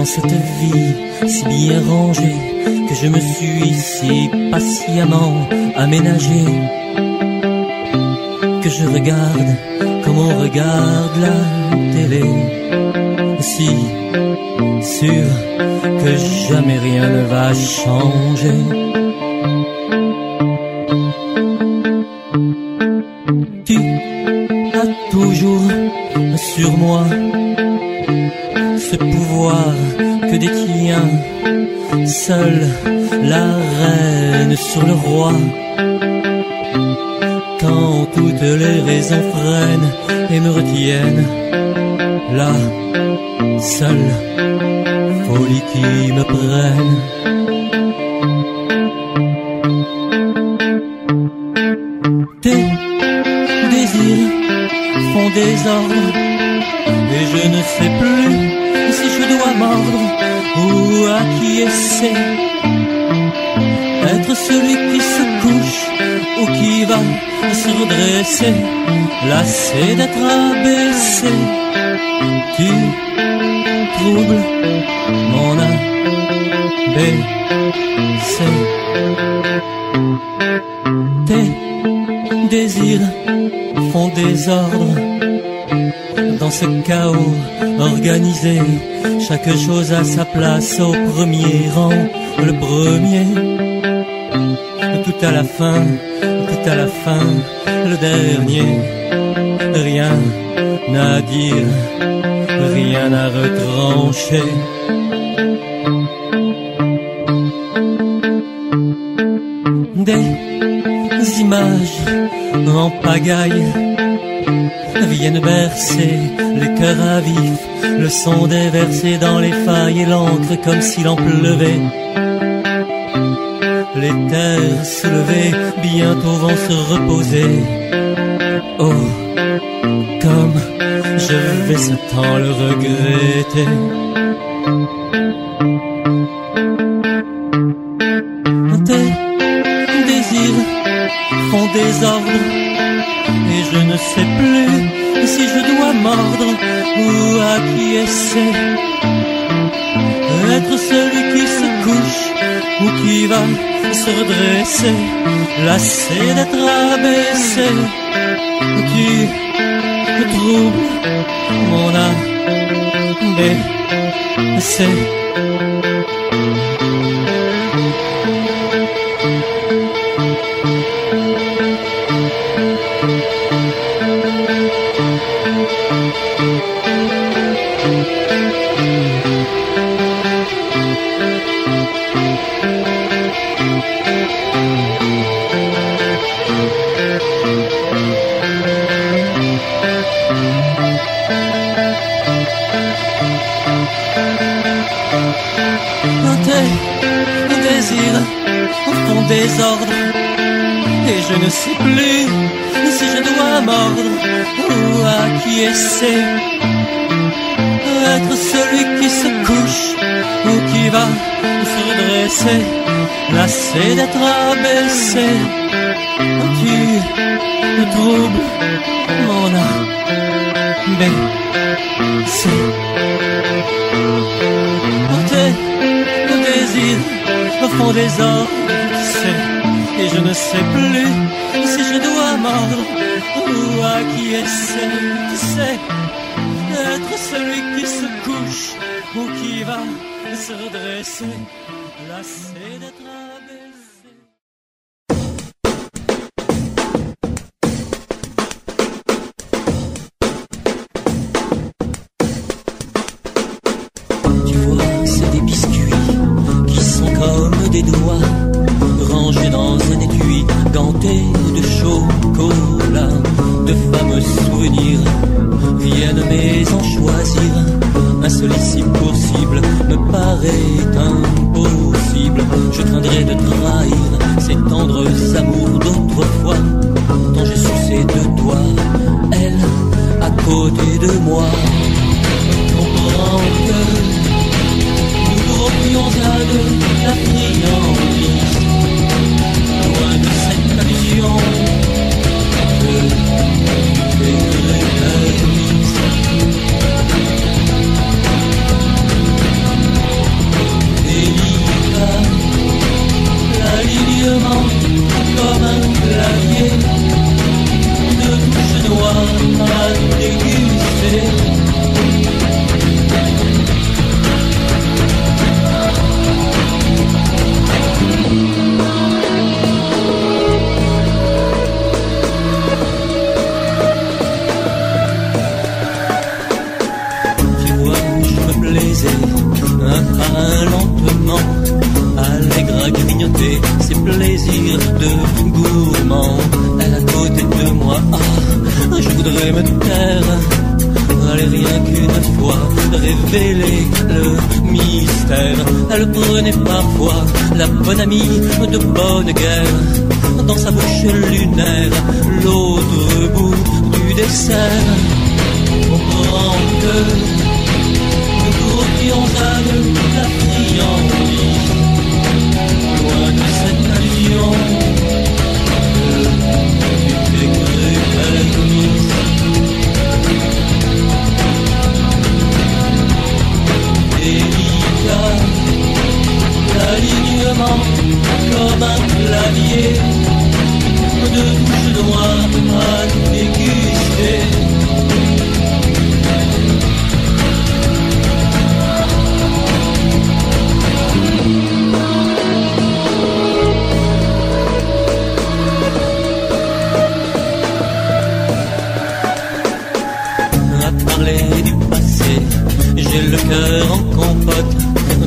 Cette vie si bien rangée que je me suis si patiemment aménagée, que je regarde comme on regarde la télé, si sûr que jamais rien ne va changer. Tu as toujours sur moi ce pouvoir que détient seule la reine sur le roi. Quand toutes les raisons freinent et me retiennent, la seule folie qui me prenne. Tes désirs font désordre et je ne sais plus si je dois mordre ou acquiescer, être celui qui se couche ou qui va se redresser, lassé d'être abaissé. Tu troubles mon ABC. Tes désirs font désordre. Dans ce chaos organisé, chaque chose a sa place au premier rang. Le premier, tout à la fin, le dernier. Rien à dire, rien à retrancher. Des images en pagaille viennent bercer les cœurs à vif, le son des versets dans les failles et l'encre comme s'il en pleuvait. Les terres soulevées bientôt vont se reposer. Oh, comme je vais ce temps le regretter. Tes désirs font désordre et je ne sais plus si je dois mordre ou acquiescer, être celui qui se couche ou qui va se redresser, lassé d'être abaissé. Tu troubles mon ABC. Tes désirs font désordre et je ne sais plus si je dois mordre ou acquiescer, être celui qui se couche ou qui va se redresser, lassé d'être abaissé. Tu troubles mon ABC. Tes désirs font désordre et je ne sais plus si je dois mordre ou acquiescer. Tu sais, être celui qui se couche ou qui va se redresser, lassé d'être abaissé. Tu vois, c'est des biscuits qui sont comme des doigts rangés dans un étui ganté de chocolat. De fameux souvenirs viennent mais en choisir un seul ici possible me paraît impossible. Je craindrais pas lentement, allègre à grignoter ses plaisirs de gourmand. Elle à côté de moi, ah, je voudrais me taire, allez rien qu'une fois révéler le mystère. Elle prenait parfois la bonne amie de bonne guerre dans sa bouche lunaire, l'autre bout du dessert. On comprend que nous courtions à la friandise, loin de cette allusion du cruel commise. Délicat, l'alignement comme un clavier de touches noires à déguster. À parler du passé, j'ai le cœur en compote,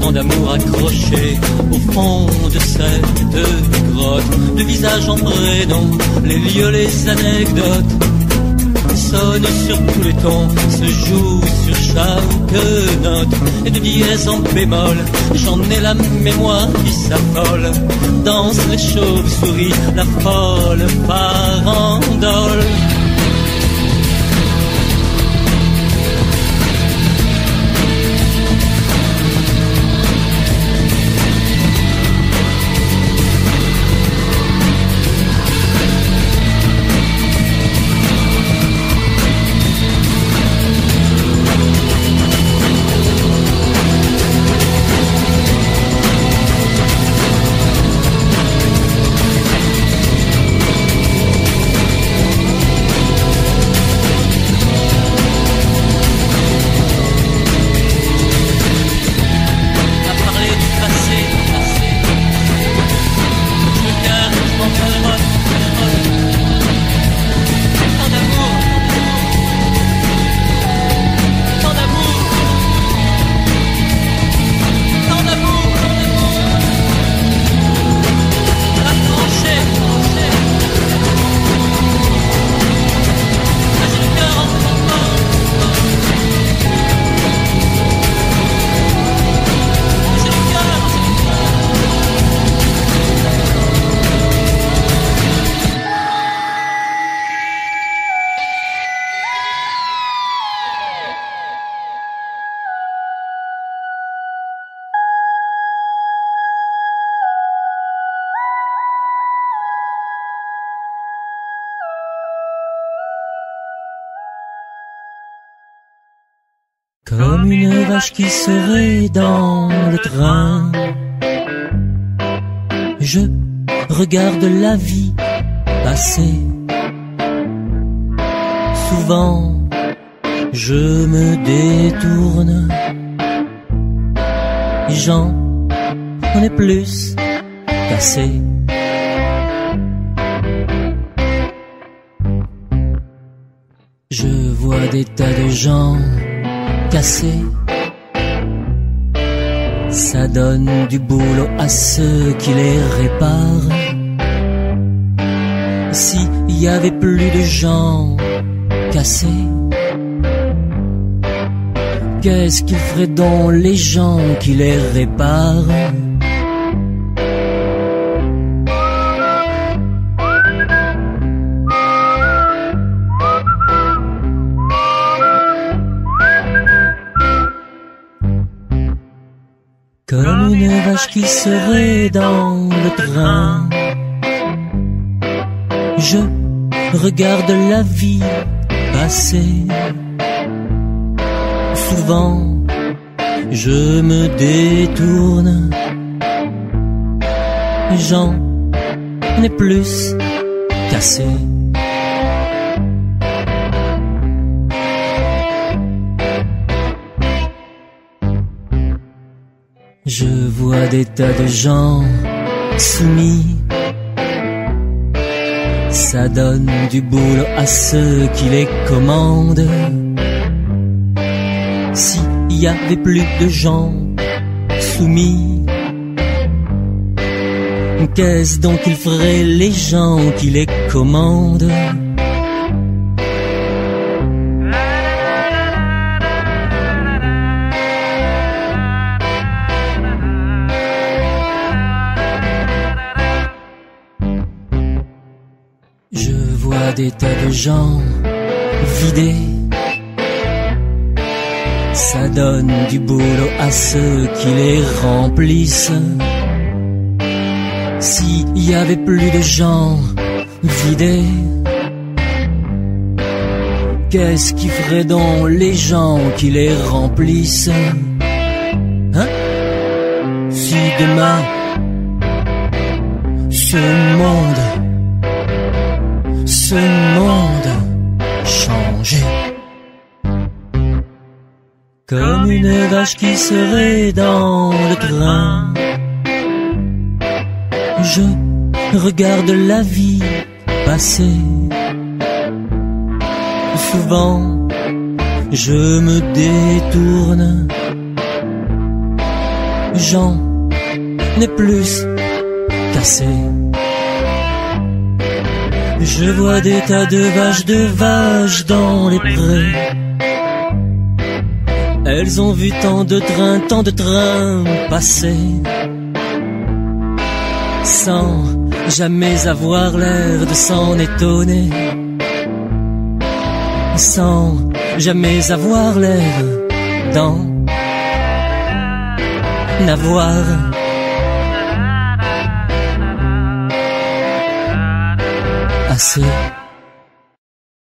tant d'amour accroché au fond de cette grotte. De visage en prénom, les lieux, les anecdotes sonnent sur tous les tons, se jouent sur chaque note. Et de dièse en bémol, j'en ai la mémoire qui s'affole. Dansent les chauves-souris, la folle farandole. Comme une vache qui serait dans le train, je regarde la vie passer. Souvent, je me détourne, j'en ai plus qu'assez. Je vois des tas de gens cassés, ça donne du boulot à ceux qui les réparent. S'il y avait plus de gens cassés, qu'est-ce qu'ils feraient donc les gens qui les réparent? Comme une vache qui serait dans le train, je regarde la vie passer. Souvent, je me détourne, j'en ai plus qu'assez. Je vois des tas de gens soumis, ça donne du boulot à ceux qui les commandent. S'il y avait plus de gens soumis. Qu'est-ce donc qu'ils feraient les gens qui les commandent? Je vois des tas de gens vidés. Ça donne du boulot à ceux qui les remplissent. S'il y avait plus de gens vidés, qu'est-ce qui ferait donc les gens qui les remplissent? Hein? Si demain ce monde changeait, comme une vache qui serait dans le train. Je regarde la vie passer. Souvent, je me détourne. J'en ai plus qu'assez. Je vois des tas de vaches dans les prés. Elles ont vu tant de trains passer, sans jamais avoir l'air de s'en étonner, sans jamais avoir l'air d'en avoir assez.